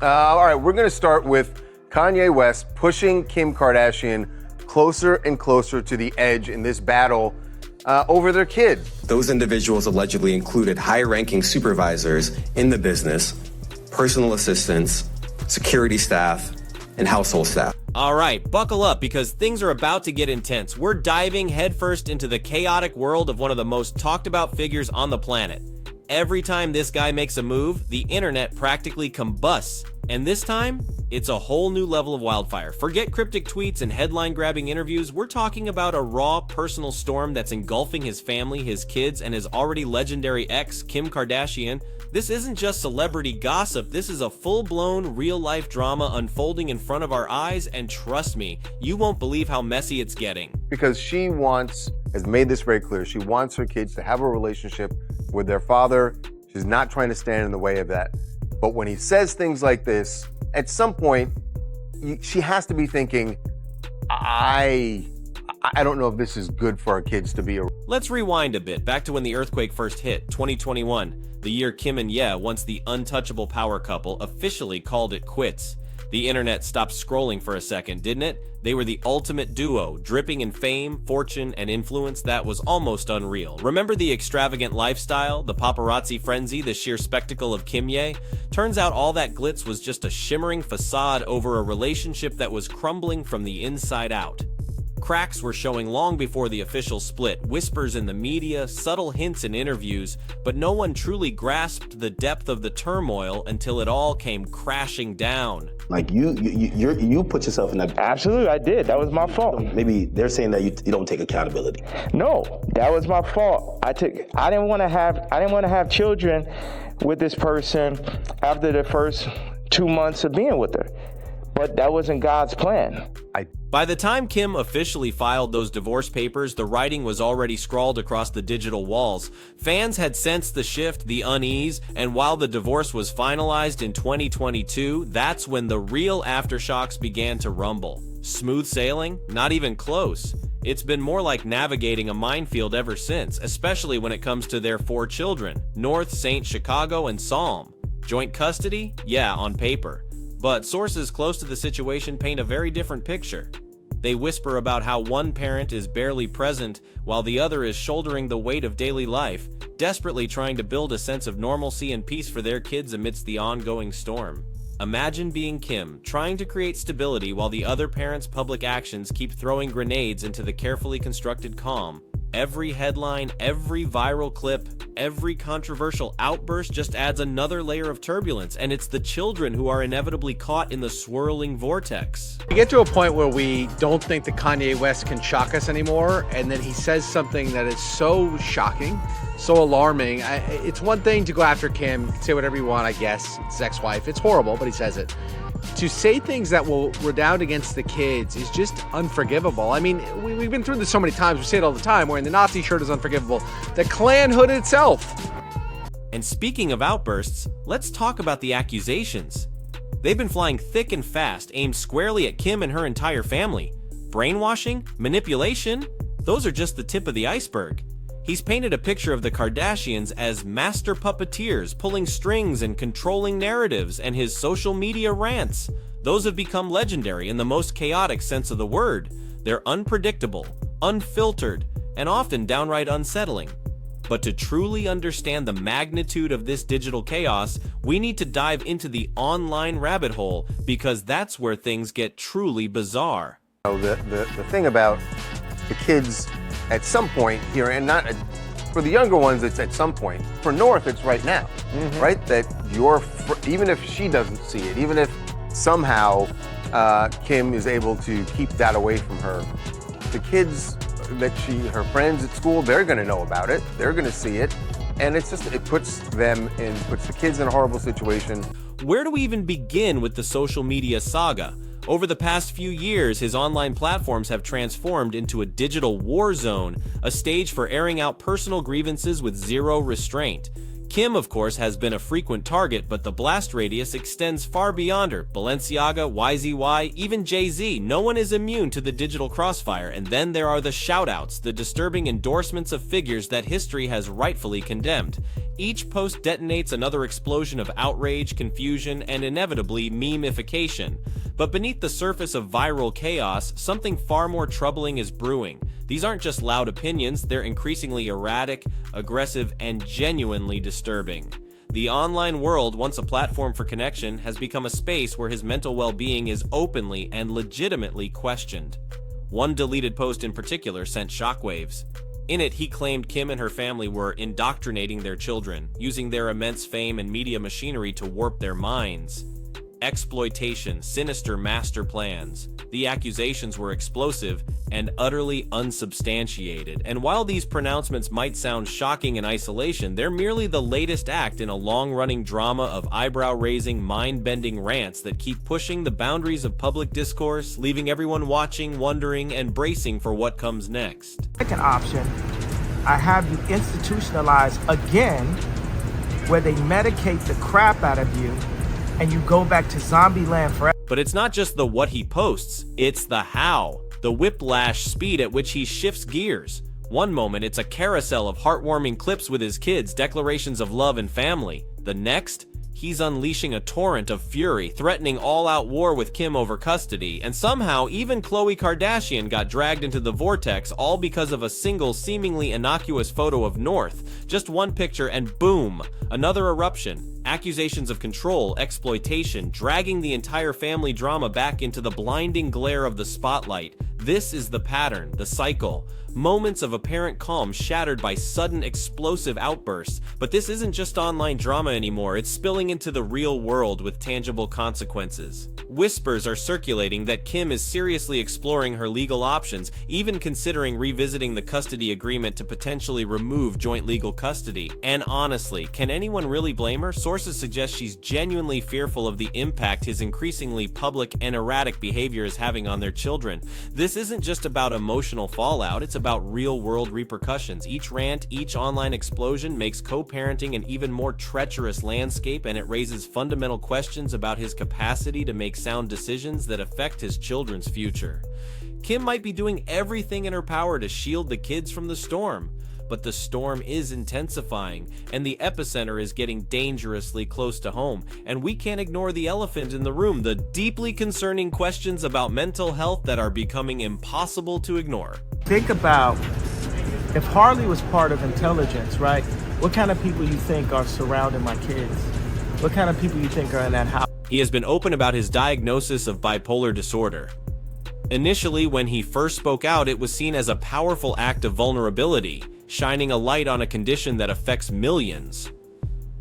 All right, we're going to start with Kanye West pushing Kim Kardashian closer and closer to the edge in this battle over their kid. Those individuals allegedly included high-ranking supervisors in the business, personal assistants, security staff, and household staff. All right, buckle up because things are about to get intense. We're diving headfirst into the chaotic world of one of the most talked about figures on the planet. Every time this guy makes a move, the internet practically combusts. And this time, it's a whole new level of wildfire. Forget cryptic tweets and headline-grabbing interviews. We're talking about a raw, personal storm that's engulfing his family, his kids, and his already legendary ex, Kim Kardashian. This isn't just celebrity gossip. This is a full-blown, real-life drama unfolding in front of our eyes, and trust me, you won't believe how messy it's getting. Because she has made this very clear, she wants her kids to have a relationship with their father. She's not trying to stand in the way of that. But when he says things like this, at some point, she has to be thinking, I don't know if this is good for our kids to be. Let's rewind a bit, back to when the earthquake first hit, 2021, the year Kim and Ye, once the untouchable power couple, officially called it quits. The internet stopped scrolling for a second, didn't it? They were the ultimate duo, dripping in fame, fortune, and influence that was almost unreal. Remember the extravagant lifestyle, the paparazzi frenzy, the sheer spectacle of Kim Ye? Turns out all that glitz was just a shimmering facade over a relationship that was crumbling from the inside out. Cracks were showing long before the official split, whispers in the media, subtle hints in interviews, but no one truly grasped the depth of the turmoil until it all came crashing down. Like you put yourself in that. Absolutely, I did. That was my fault. Maybe they're saying that you don't take accountability. No, that was my fault. I didn't want to have children with this person after the first 2 months of being with her. But that wasn't God's plan. By the time Kim officially filed those divorce papers, the writing was already scrawled across the digital walls. Fans had sensed the shift, the unease, and while the divorce was finalized in 2022, that's when the real aftershocks began to rumble. Smooth sailing? Not even close. It's been more like navigating a minefield ever since, especially when it comes to their 4 children, North, Saint, Chicago, and Psalm. Joint custody? Yeah, on paper. But sources close to the situation paint a very different picture. They whisper about how one parent is barely present while the other is shouldering the weight of daily life, desperately trying to build a sense of normalcy and peace for their kids amidst the ongoing storm. Imagine being Kim, trying to create stability while the other parent's public actions keep throwing grenades into the carefully constructed calm. Every headline, every viral clip, every controversial outburst just adds another layer of turbulence, and it's the children who are inevitably caught in the swirling vortex. We get to a point where we don't think that Kanye West can shock us anymore, and then he says something that is so shocking, so alarming. It's one thing to go after Kim, you can say whatever you want, I guess. It's his ex-wife. It's horrible, but he says it. To say things that will redound against the kids is just unforgivable. I mean, we've been through this so many times. We say it all the time. Wearing the Nazi shirt is unforgivable. The Klan hood itself. And speaking of outbursts, let's talk about the accusations. They've been flying thick and fast, aimed squarely at Kim and her entire family. Brainwashing? Manipulation? Those are just the tip of the iceberg. He's painted a picture of the Kardashians as master puppeteers, pulling strings and controlling narratives, and his social media rants. Those have become legendary in the most chaotic sense of the word. They're unpredictable, unfiltered, and often downright unsettling. But to truly understand the magnitude of this digital chaos, we need to dive into the online rabbit hole, because that's where things get truly bizarre. The thing about the kids at some point here, and not for the younger ones, it's at some point. For North, it's right now, right? That even if she doesn't see it, even if somehow Kim is able to keep that away from her, the kids her friends at school, they're going to know about it. They're going to see it, and it puts the kids in a horrible situation. Where do we even begin with the social media saga? Over the past few years, his online platforms have transformed into a digital war zone, a stage for airing out personal grievances with zero restraint. Kim, of course, has been a frequent target, but the blast radius extends far beyond her. Balenciaga, YZY, even Jay-Z, no one is immune to the digital crossfire. And then there are the shoutouts, the disturbing endorsements of figures that history has rightfully condemned. Each post detonates another explosion of outrage, confusion, and inevitably meme-ification. But beneath the surface of viral chaos, something far more troubling is brewing. These aren't just loud opinions, they're increasingly erratic, aggressive, and genuinely disturbing. The online world, once a platform for connection, has become a space where his mental well-being is openly and legitimately questioned. One deleted post in particular sent shockwaves. In it, he claimed Kim and her family were indoctrinating their children, using their immense fame and media machinery to warp their minds. Exploitation, sinister master plans. The accusations were explosive and utterly unsubstantiated. And while these pronouncements might sound shocking in isolation, they're merely the latest act in a long-running drama of eyebrow-raising, mind-bending rants that keep pushing the boundaries of public discourse, leaving everyone watching, wondering, and bracing for what comes next. Second option, I have you institutionalized again, where they medicate the crap out of you and you go back to zombie land forever. But it's not just the what he posts, it's the how. The whiplash speed at which he shifts gears. One moment, it's a carousel of heartwarming clips with his kids, declarations of love and family. The next, he's unleashing a torrent of fury, threatening all-out war with Kim over custody, and somehow even Khloe Kardashian got dragged into the vortex, all because of a single seemingly innocuous photo of North. Just one picture and boom, another eruption. Accusations of control, exploitation, dragging the entire family drama back into the blinding glare of the spotlight. This is the pattern, the cycle. Moments of apparent calm shattered by sudden explosive outbursts. But this isn't just online drama anymore, it's spilling into the real world with tangible consequences. Whispers are circulating that Kim is seriously exploring her legal options, even considering revisiting the custody agreement to potentially remove joint legal custody. And honestly, can anyone really blame her? Sources suggest she's genuinely fearful of the impact his increasingly public and erratic behavior is having on their children. This isn't just about emotional fallout, it's about real-world repercussions. Each rant, each online explosion makes co-parenting an even more treacherous landscape, and it raises fundamental questions about his capacity to make sound decisions that affect his children's future. Kim might be doing everything in her power to shield the kids from the storm, but the storm is intensifying, and the epicenter is getting dangerously close to home. And we can't ignore the elephant in the room, the deeply concerning questions about mental health that are becoming impossible to ignore. Think about if Harley was part of intelligence, right? What kind of people you think are surrounding my kids? What kind of people you think are in that house? He has been open about his diagnosis of bipolar disorder. Initially, when he first spoke out, it was seen as a powerful act of vulnerability, shining a light on a condition that affects millions.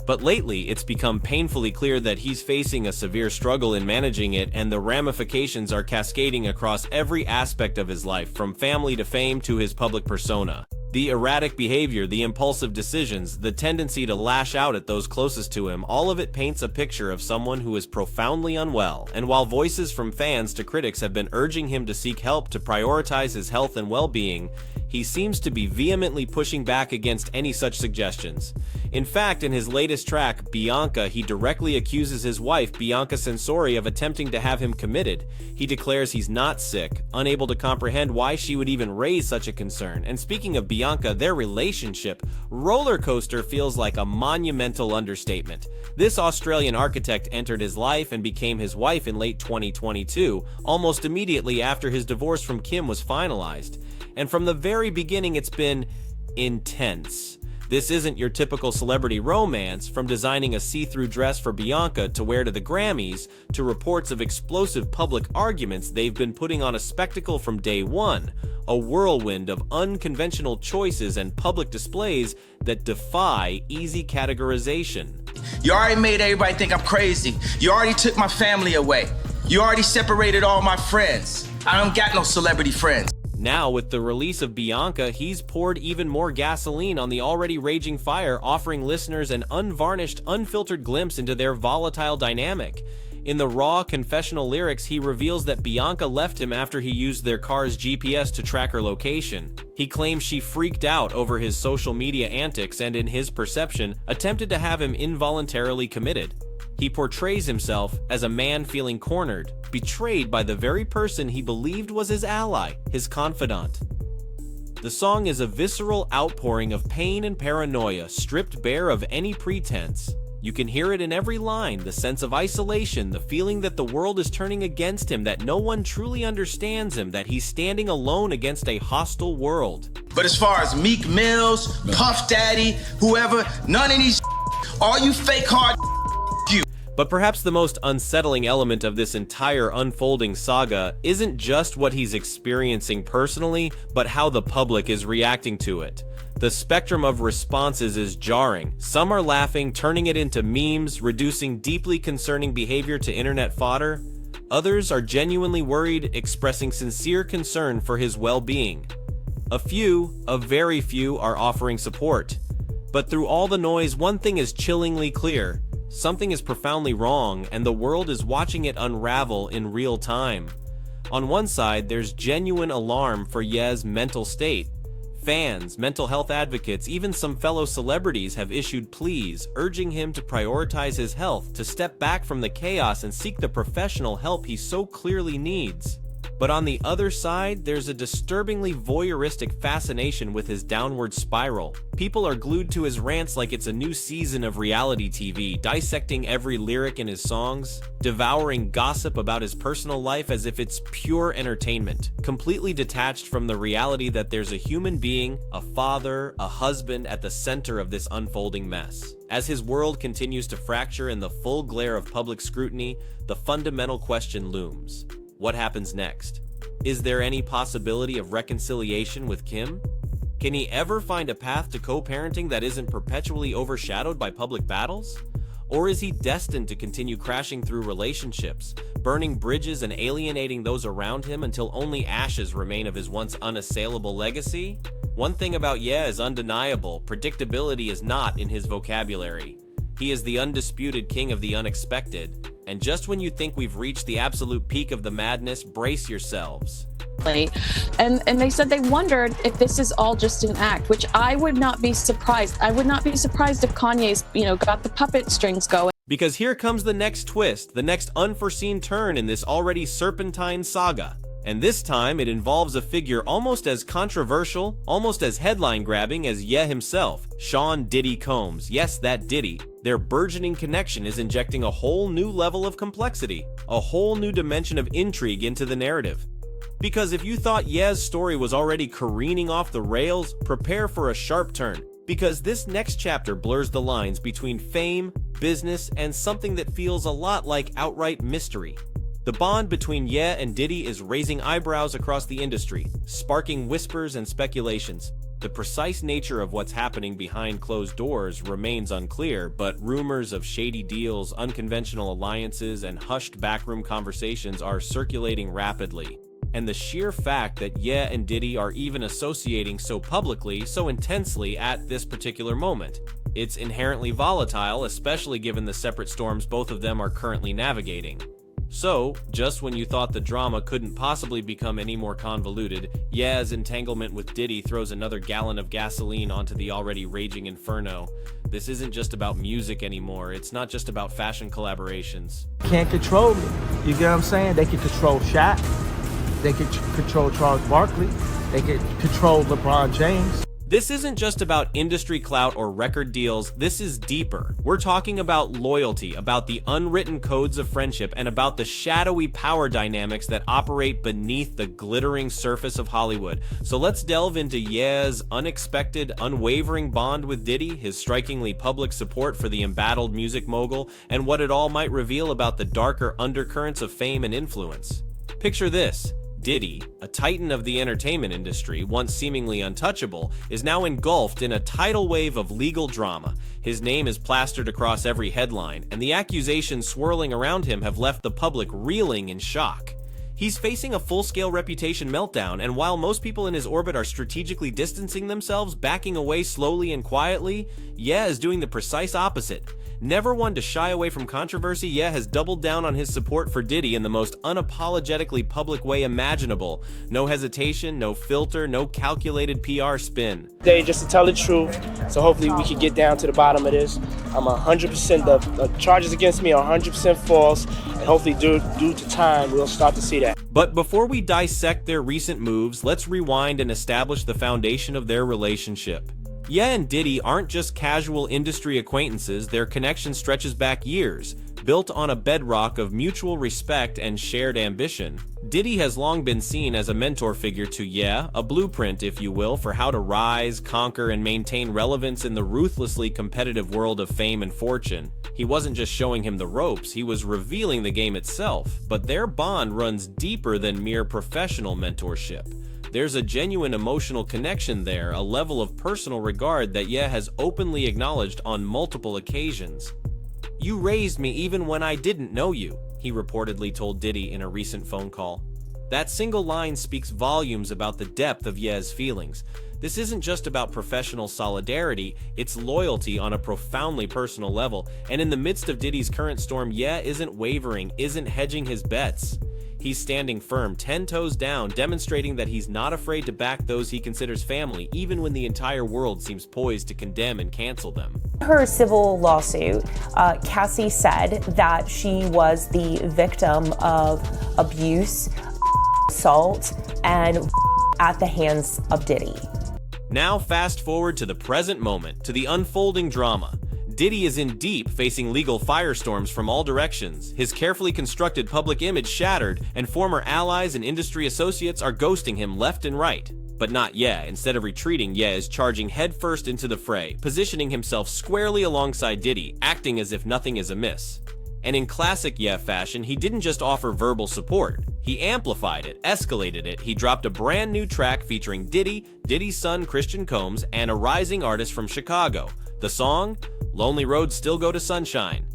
But lately, it's become painfully clear that he's facing a severe struggle in managing it, and the ramifications are cascading across every aspect of his life, from family to fame to his public persona. The erratic behavior, the impulsive decisions, the tendency to lash out at those closest to him, all of it paints a picture of someone who is profoundly unwell. And while voices from fans to critics have been urging him to seek help to prioritize his health and well-being, he seems to be vehemently pushing back against any such suggestions. In fact, in his latest track, Bianca, he directly accuses his wife, Bianca Censori, of attempting to have him committed. He declares he's not sick, unable to comprehend why she would even raise such a concern. And speaking of Bianca, their relationship, roller coaster feels like a monumental understatement. This Australian architect entered his life and became his wife in late 2022, almost immediately after his divorce from Kim was finalized. And from the very beginning, it's been intense. This isn't your typical celebrity romance, from designing a see-through dress for Bianca to wear to the Grammys, to reports of explosive public arguments. They've been putting on a spectacle from day one, a whirlwind of unconventional choices and public displays that defy easy categorization. You already made everybody think I'm crazy. You already took my family away. You already separated all my friends. I don't got no celebrity friends. Now, with the release of Bianca, he's poured even more gasoline on the already raging fire, offering listeners an unvarnished, unfiltered glimpse into their volatile dynamic. In the raw confessional lyrics, he reveals that Bianca left him after he used their car's GPS to track her location. He claims she freaked out over his social media antics and, in his perception, attempted to have him involuntarily committed. He portrays himself as a man feeling cornered, betrayed by the very person he believed was his ally, his confidant. The song is a visceral outpouring of pain and paranoia, stripped bare of any pretense. You can hear it in every line, the sense of isolation, the feeling that the world is turning against him, that no one truly understands him, that he's standing alone against a hostile world. But as far as Meek Mills, Puff Daddy, whoever, none of these all you fake hard you. But perhaps the most unsettling element of this entire unfolding saga isn't just what he's experiencing personally, but how the public is reacting to it. The spectrum of responses is jarring. Some are laughing, turning it into memes, reducing deeply concerning behavior to internet fodder. Others are genuinely worried, expressing sincere concern for his well-being. A very few, are offering support. But through all the noise, one thing is chillingly clear. Something is profoundly wrong, and the world is watching it unravel in real time. On one side, there's genuine alarm for Ye's mental state. Fans, mental health advocates, even some fellow celebrities have issued pleas urging him to prioritize his health, to step back from the chaos and seek the professional help he so clearly needs. But on the other side, there's a disturbingly voyeuristic fascination with his downward spiral. People are glued to his rants like it's a new season of reality TV, dissecting every lyric in his songs, devouring gossip about his personal life as if it's pure entertainment, completely detached from the reality that there's a human being, a father, a husband at the center of this unfolding mess. As his world continues to fracture in the full glare of public scrutiny, the fundamental question looms. What happens next? Is there any possibility of reconciliation with Kim? Can he ever find a path to co-parenting that isn't perpetually overshadowed by public battles? Or is he destined to continue crashing through relationships, burning bridges and alienating those around him until only ashes remain of his once unassailable legacy? One thing about Ye is undeniable: predictability is not in his vocabulary. He is the undisputed king of the unexpected. And just when you think we've reached the absolute peak of the madness, brace yourselves. And they said they wondered if this is all just an act, which I would not be surprised. I would not be surprised if Kanye's, got the puppet strings going. Because here comes the next twist, the next unforeseen turn in this already serpentine saga. And this time it involves a figure almost as controversial, almost as headline-grabbing as Ye himself, Sean Diddy Combs. Yes, that Diddy. Their burgeoning connection is injecting a whole new level of complexity, a whole new dimension of intrigue into the narrative. Because if you thought Ye's story was already careening off the rails, prepare for a sharp turn. Because this next chapter blurs the lines between fame, business, and something that feels a lot like outright mystery. The bond between Ye and Diddy is raising eyebrows across the industry, sparking whispers and speculations. The precise nature of what's happening behind closed doors remains unclear, but rumors of shady deals, unconventional alliances, and hushed backroom conversations are circulating rapidly. And the sheer fact that Ye and Diddy are even associating so publicly, so intensely at this particular moment. It's inherently volatile, especially given the separate storms both of them are currently navigating. So, just when you thought the drama couldn't possibly become any more convoluted, Ye's entanglement with Diddy throws another gallon of gasoline onto the already raging inferno. This isn't just about music anymore, it's not just about fashion collaborations. Can't control it. You get what I'm saying? They can control Shaq. They can control Charles Barkley. They can control LeBron James. This isn't just about industry clout or record deals, this is deeper. We're talking about loyalty, about the unwritten codes of friendship, and about the shadowy power dynamics that operate beneath the glittering surface of Hollywood. So let's delve into Ye's unexpected, unwavering bond with Diddy, his strikingly public support for the embattled music mogul, and what it all might reveal about the darker undercurrents of fame and influence. Picture this. Diddy, a titan of the entertainment industry, once seemingly untouchable, is now engulfed in a tidal wave of legal drama. His name is plastered across every headline, and the accusations swirling around him have left the public reeling in shock. He's facing a full-scale reputation meltdown, and while most people in his orbit are strategically distancing themselves, backing away slowly and quietly, Ye is doing the precise opposite. Never one to shy away from controversy, Ye has doubled down on his support for Diddy in the most unapologetically public way imaginable. No hesitation, no filter, no calculated PR spin. Just to tell the truth, so hopefully we can get down to the bottom of this. I'm 100%, the charges against me are 100% false, and hopefully due to time, we'll start to see that. But before we dissect their recent moves, let's rewind and establish the foundation of their relationship. Ye and Diddy aren't just casual industry acquaintances, their connection stretches back years, built on a bedrock of mutual respect and shared ambition. Diddy has long been seen as a mentor figure to Ye, a blueprint, if you will, for how to rise, conquer, and maintain relevance in the ruthlessly competitive world of fame and fortune. He wasn't just showing him the ropes, he was revealing the game itself, but their bond runs deeper than mere professional mentorship. There's a genuine emotional connection there, a level of personal regard that Ye has openly acknowledged on multiple occasions. "You raised me even when I didn't know you," he reportedly told Diddy in a recent phone call. That single line speaks volumes about the depth of Ye's feelings. This isn't just about professional solidarity, it's loyalty on a profoundly personal level, and in the midst of Diddy's current storm, Ye isn't wavering, isn't hedging his bets. He's standing firm, 10 toes down, demonstrating that he's not afraid to back those he considers family, even when the entire world seems poised to condemn and cancel them. Her civil lawsuit, Cassie said that she was the victim of abuse, assault, and at the hands of Diddy. Now fast forward to the present moment, to the unfolding drama. Diddy is in deep, facing legal firestorms from all directions. His carefully constructed public image shattered, and former allies and industry associates are ghosting him left and right. But not Ye. Instead of retreating, Ye is charging headfirst into the fray, positioning himself squarely alongside Diddy, acting as if nothing is amiss. And in classic Ye fashion, he didn't just offer verbal support. He amplified it, escalated it. He dropped a brand new track featuring Diddy, Diddy's son Christian Combs, and a rising artist from Chicago. The song? Lonely Roads Still Go to Sunshine.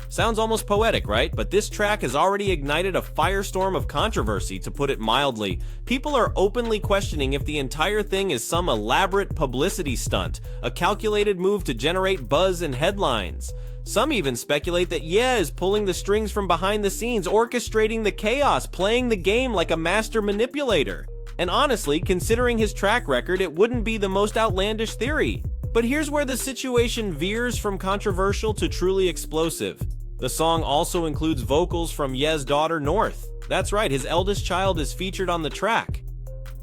Sounds almost poetic, right? But this track has already ignited a firestorm of controversy, to put it mildly. People are openly questioning if the entire thing is some elaborate publicity stunt, a calculated move to generate buzz and headlines. Some even speculate that Ye is pulling the strings from behind the scenes, orchestrating the chaos, playing the game like a master manipulator. And honestly, considering his track record, it wouldn't be the most outlandish theory. But here's where the situation veers from controversial to truly explosive. The song also includes vocals from Ye's daughter, North. That's right, his eldest child is featured on the track.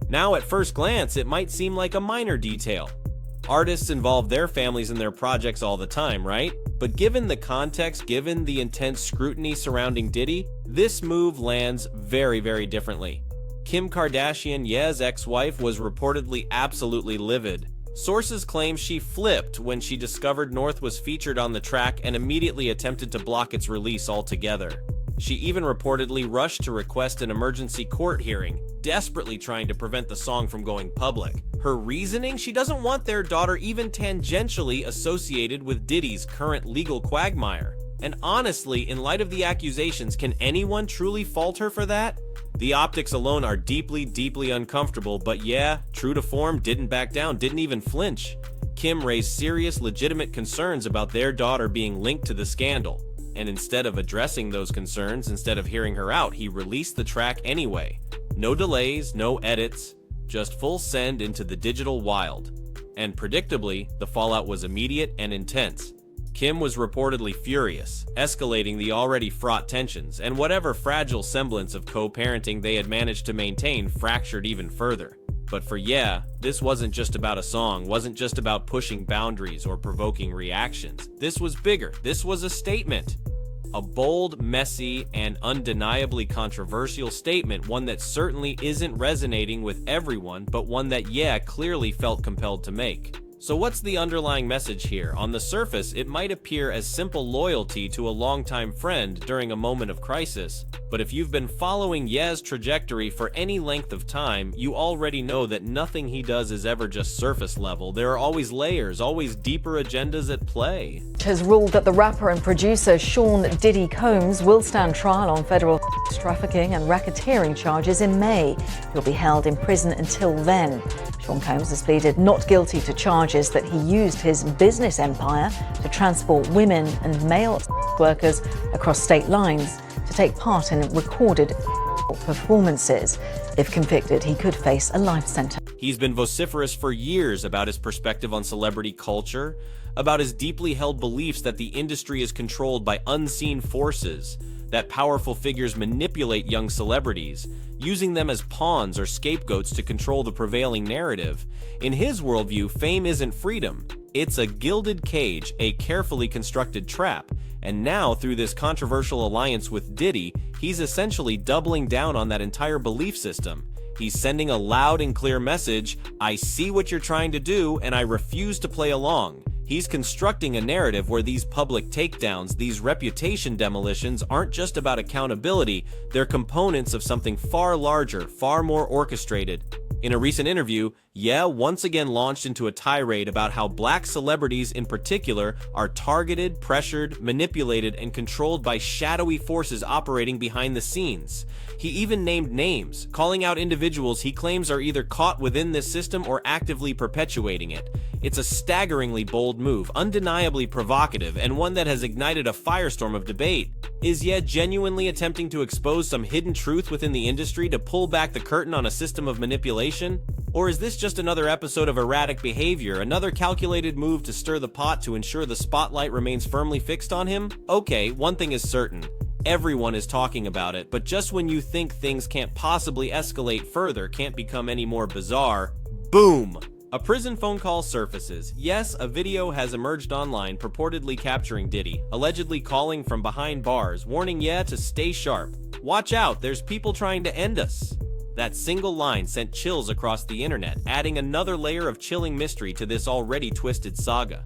Now, at first glance, it might seem like a minor detail. Artists involve their families in their projects all the time, right? But given the context, given the intense scrutiny surrounding Diddy, this move lands very, very differently. Kim Kardashian, Ye's ex-wife, was reportedly absolutely livid. Sources claim she flipped when she discovered North was featured on the track and immediately attempted to block its release altogether. She even reportedly rushed to request an emergency court hearing, desperately trying to prevent the song from going public. Her reasoning? She doesn't want their daughter even tangentially associated with Diddy's current legal quagmire. And honestly, in light of the accusations, can anyone truly fault her for that? The optics alone are deeply, deeply uncomfortable, but yeah, true to form, didn't back down, didn't even flinch. Kim raised serious, legitimate concerns about their daughter being linked to the scandal. And instead of addressing those concerns, instead of hearing her out, he released the track anyway. No delays, no edits, just full send into the digital wild. And predictably, the fallout was immediate and intense. Kim was reportedly furious, escalating the already fraught tensions, and whatever fragile semblance of co-parenting they had managed to maintain fractured even further. But for Ye, this wasn't just about a song, wasn't just about pushing boundaries or provoking reactions. This was bigger. This was a statement. A bold, messy, and undeniably controversial statement, one that certainly isn't resonating with everyone, but one that Ye clearly felt compelled to make. So what's the underlying message here? On the surface, it might appear as simple loyalty to a longtime friend during a moment of crisis, but if you've been following Ye's trajectory for any length of time, you already know that nothing he does is ever just surface level. There are always layers, always deeper agendas at play. Has ruled that the rapper and producer Sean Diddy Combs will stand trial on federal trafficking and racketeering charges in May. He'll be held in prison until then. Sean Combs has pleaded not guilty to charges that he used his business empire to transport women and male workers across state lines to take part in recorded performances. If convicted, he could face a life sentence. He's been vociferous for years about his perspective on celebrity culture, about his deeply held beliefs that the industry is controlled by unseen forces, that powerful figures manipulate young celebrities, using them as pawns or scapegoats to control the prevailing narrative. In his worldview, fame isn't freedom. It's a gilded cage, a carefully constructed trap. And now, through this controversial alliance with Diddy, he's essentially doubling down on that entire belief system. He's sending a loud and clear message: I see what you're trying to do, and I refuse to play along. He's constructing a narrative where these public takedowns, these reputation demolitions, aren't just about accountability, they're components of something far larger, far more orchestrated. In a recent interview, Ye once again launched into a tirade about how black celebrities in particular are targeted, pressured, manipulated, and controlled by shadowy forces operating behind the scenes. He even named names, calling out individuals he claims are either caught within this system or actively perpetuating it. It's a staggeringly bold move, undeniably provocative, and one that has ignited a firestorm of debate. Is Ye genuinely attempting to expose some hidden truth within the industry to pull back the curtain on a system of manipulation? Or is this just another episode of erratic behavior, another calculated move to stir the pot to ensure the spotlight remains firmly fixed on him? Okay, one thing is certain. Everyone is talking about it, but just when you think things can't possibly escalate further, can't become any more bizarre, boom! A prison phone call surfaces. Yes, a video has emerged online purportedly capturing Diddy, allegedly calling from behind bars, warning Ye to stay sharp. Watch out, there's people trying to end us. That single line sent chills across the internet, adding another layer of chilling mystery to this already twisted saga.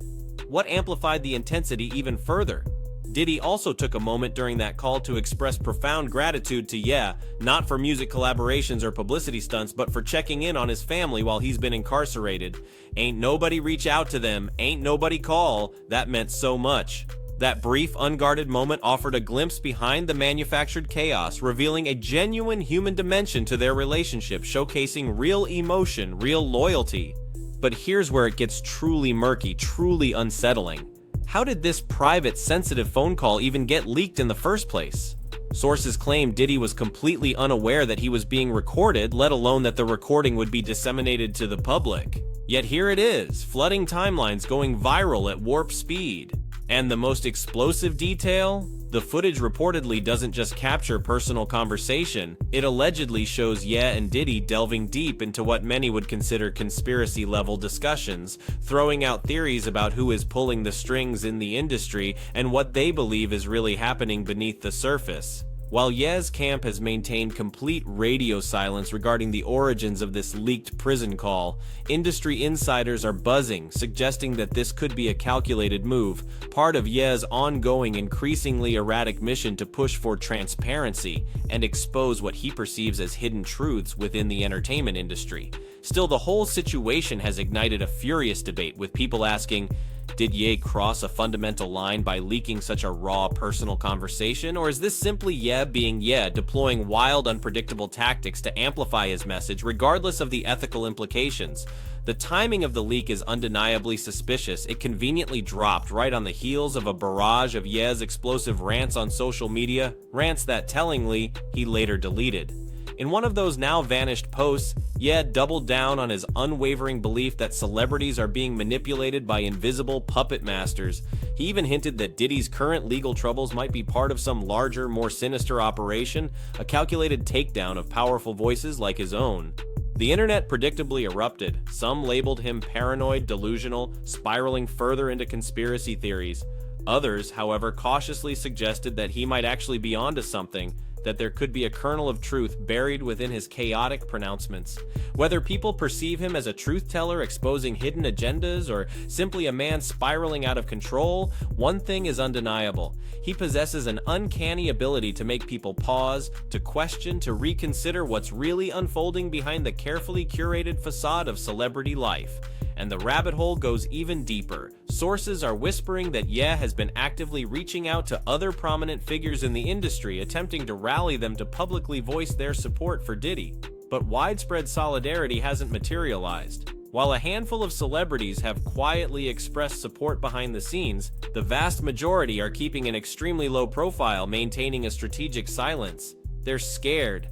What amplified the intensity even further? Diddy also took a moment during that call to express profound gratitude to Ye, not for music collaborations or publicity stunts, but for checking in on his family while he's been incarcerated. Ain't nobody reach out to them, ain't nobody call, that meant so much. That brief, unguarded moment offered a glimpse behind the manufactured chaos, revealing a genuine human dimension to their relationship, showcasing real emotion, real loyalty. But here's where it gets truly murky, truly unsettling. How did this private, sensitive phone call even get leaked in the first place? Sources claim Diddy was completely unaware that he was being recorded, let alone that the recording would be disseminated to the public. Yet here it is, flooding timelines, going viral at warp speed. And the most explosive detail? The footage reportedly doesn't just capture personal conversation, it allegedly shows Ye and Diddy delving deep into what many would consider conspiracy-level discussions, throwing out theories about who is pulling the strings in the industry and what they believe is really happening beneath the surface. While Ye's camp has maintained complete radio silence regarding the origins of this leaked prison call, industry insiders are buzzing, suggesting that this could be a calculated move, part of Ye's ongoing, increasingly erratic mission to push for transparency and expose what he perceives as hidden truths within the entertainment industry. Still, the whole situation has ignited a furious debate, with people asking, did Ye cross a fundamental line by leaking such a raw personal conversation, or is this simply Ye being Ye, deploying wild, unpredictable tactics to amplify his message regardless of the ethical implications? The timing of the leak is undeniably suspicious. It conveniently dropped right on the heels of a barrage of Ye's explosive rants on social media, rants that, tellingly, he later deleted. In one of those now vanished posts, Ye doubled down on his unwavering belief that celebrities are being manipulated by invisible puppet masters. He even hinted that Diddy's current legal troubles might be part of some larger, more sinister operation, a calculated takedown of powerful voices like his own. The internet predictably erupted. Some labeled him paranoid, delusional, spiraling further into conspiracy theories. Others, however, cautiously suggested that he might actually be onto something, that there could be a kernel of truth buried within his chaotic pronouncements. Whether people perceive him as a truth teller exposing hidden agendas or simply a man spiraling out of control, one thing is undeniable. He possesses an uncanny ability to make people pause, to question, to reconsider what's really unfolding behind the carefully curated facade of celebrity life. And the rabbit hole goes even deeper. Sources are whispering that Ye has been actively reaching out to other prominent figures in the industry, attempting to rally them to publicly voice their support for Diddy. but widespread solidarity hasn't materialized. While a handful of celebrities have quietly expressed support behind the scenes, the vast majority are keeping an extremely low profile, maintaining a strategic silence. They're scared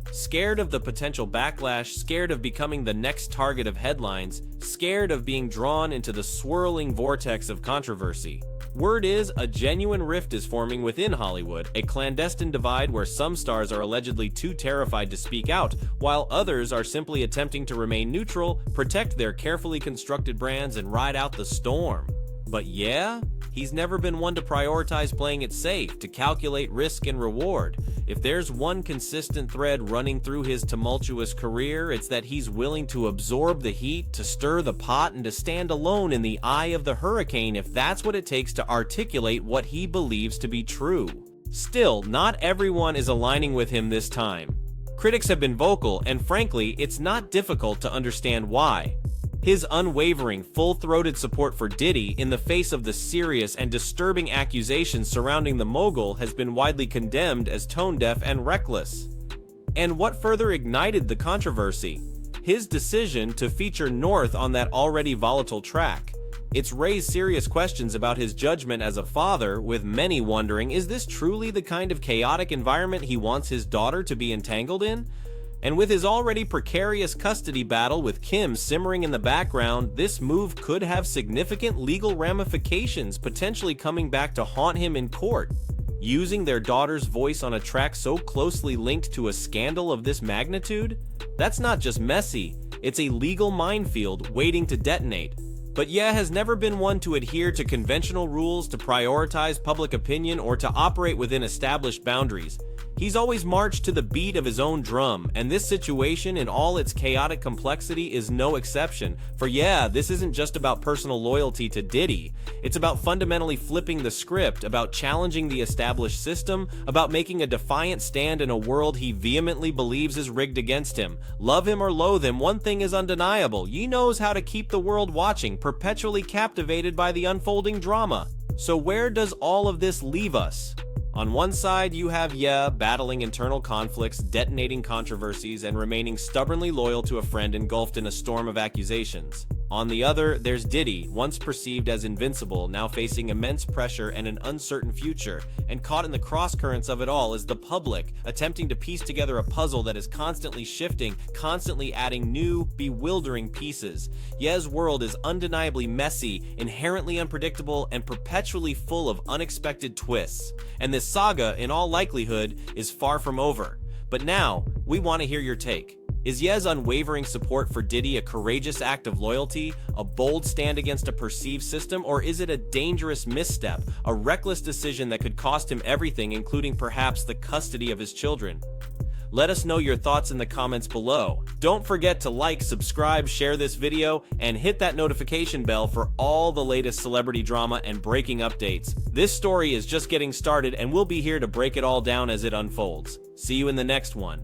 of the potential backlash, scared of becoming the next target of headlines, scared of being drawn into the swirling vortex of controversy. Word is, a genuine rift is forming within Hollywood, a clandestine divide where some stars are allegedly too terrified to speak out, while others are simply attempting to remain neutral, protect their carefully constructed brands, and ride out the storm. But yeah, he's never been one to prioritize playing it safe, to calculate risk and reward. If there's one consistent thread running through his tumultuous career, it's that he's willing to absorb the heat, to stir the pot, and to stand alone in the eye of the hurricane if that's what it takes to articulate what he believes to be true. Still, not everyone is aligning with him this time. Critics have been vocal, and frankly, it's not difficult to understand why. His unwavering, full-throated support for Diddy in the face of the serious and disturbing accusations surrounding the mogul has been widely condemned as tone-deaf and reckless. And what further ignited the controversy? His decision to feature North on that already volatile track. It's raised serious questions about his judgment as a father, with many wondering, is this truly the kind of chaotic environment he wants his daughter to be entangled in? And with his already precarious custody battle with Kim simmering in the background, this move could have significant legal ramifications, potentially coming back to haunt him in court. Using their daughter's voice on a track so closely linked to a scandal of this magnitude? That's not just messy, it's a legal minefield waiting to detonate. But Ye has never been one to adhere to conventional rules, to prioritize public opinion, or to operate within established boundaries. He's always marched to the beat of his own drum, and this situation in all its chaotic complexity is no exception. For yeah, this isn't just about personal loyalty to Diddy. It's about fundamentally flipping the script, about challenging the established system, about making a defiant stand in a world he vehemently believes is rigged against him. Love him or loathe him, one thing is undeniable. He knows how to keep the world watching, perpetually captivated by the unfolding drama. So where does all of this leave us? On one side, you have Ye battling internal conflicts, detonating controversies, and remaining stubbornly loyal to a friend engulfed in a storm of accusations. On the other, there's Diddy, once perceived as invincible, now facing immense pressure and an uncertain future, and caught in the crosscurrents of it all is the public, attempting to piece together a puzzle that is constantly shifting, constantly adding new, bewildering pieces. Ye's world is undeniably messy, inherently unpredictable, and perpetually full of unexpected twists. And this saga, in all likelihood, is far from over. But now, we want to hear your take. Is Ye's unwavering support for Diddy a courageous act of loyalty, a bold stand against a perceived system, or is it a dangerous misstep, a reckless decision that could cost him everything, including perhaps the custody of his children? Let us know your thoughts in the comments below. Don't forget to like, subscribe, share this video, and hit that notification bell for all the latest celebrity drama and breaking updates. This story is just getting started, and we'll be here to break it all down as it unfolds. See you in the next one.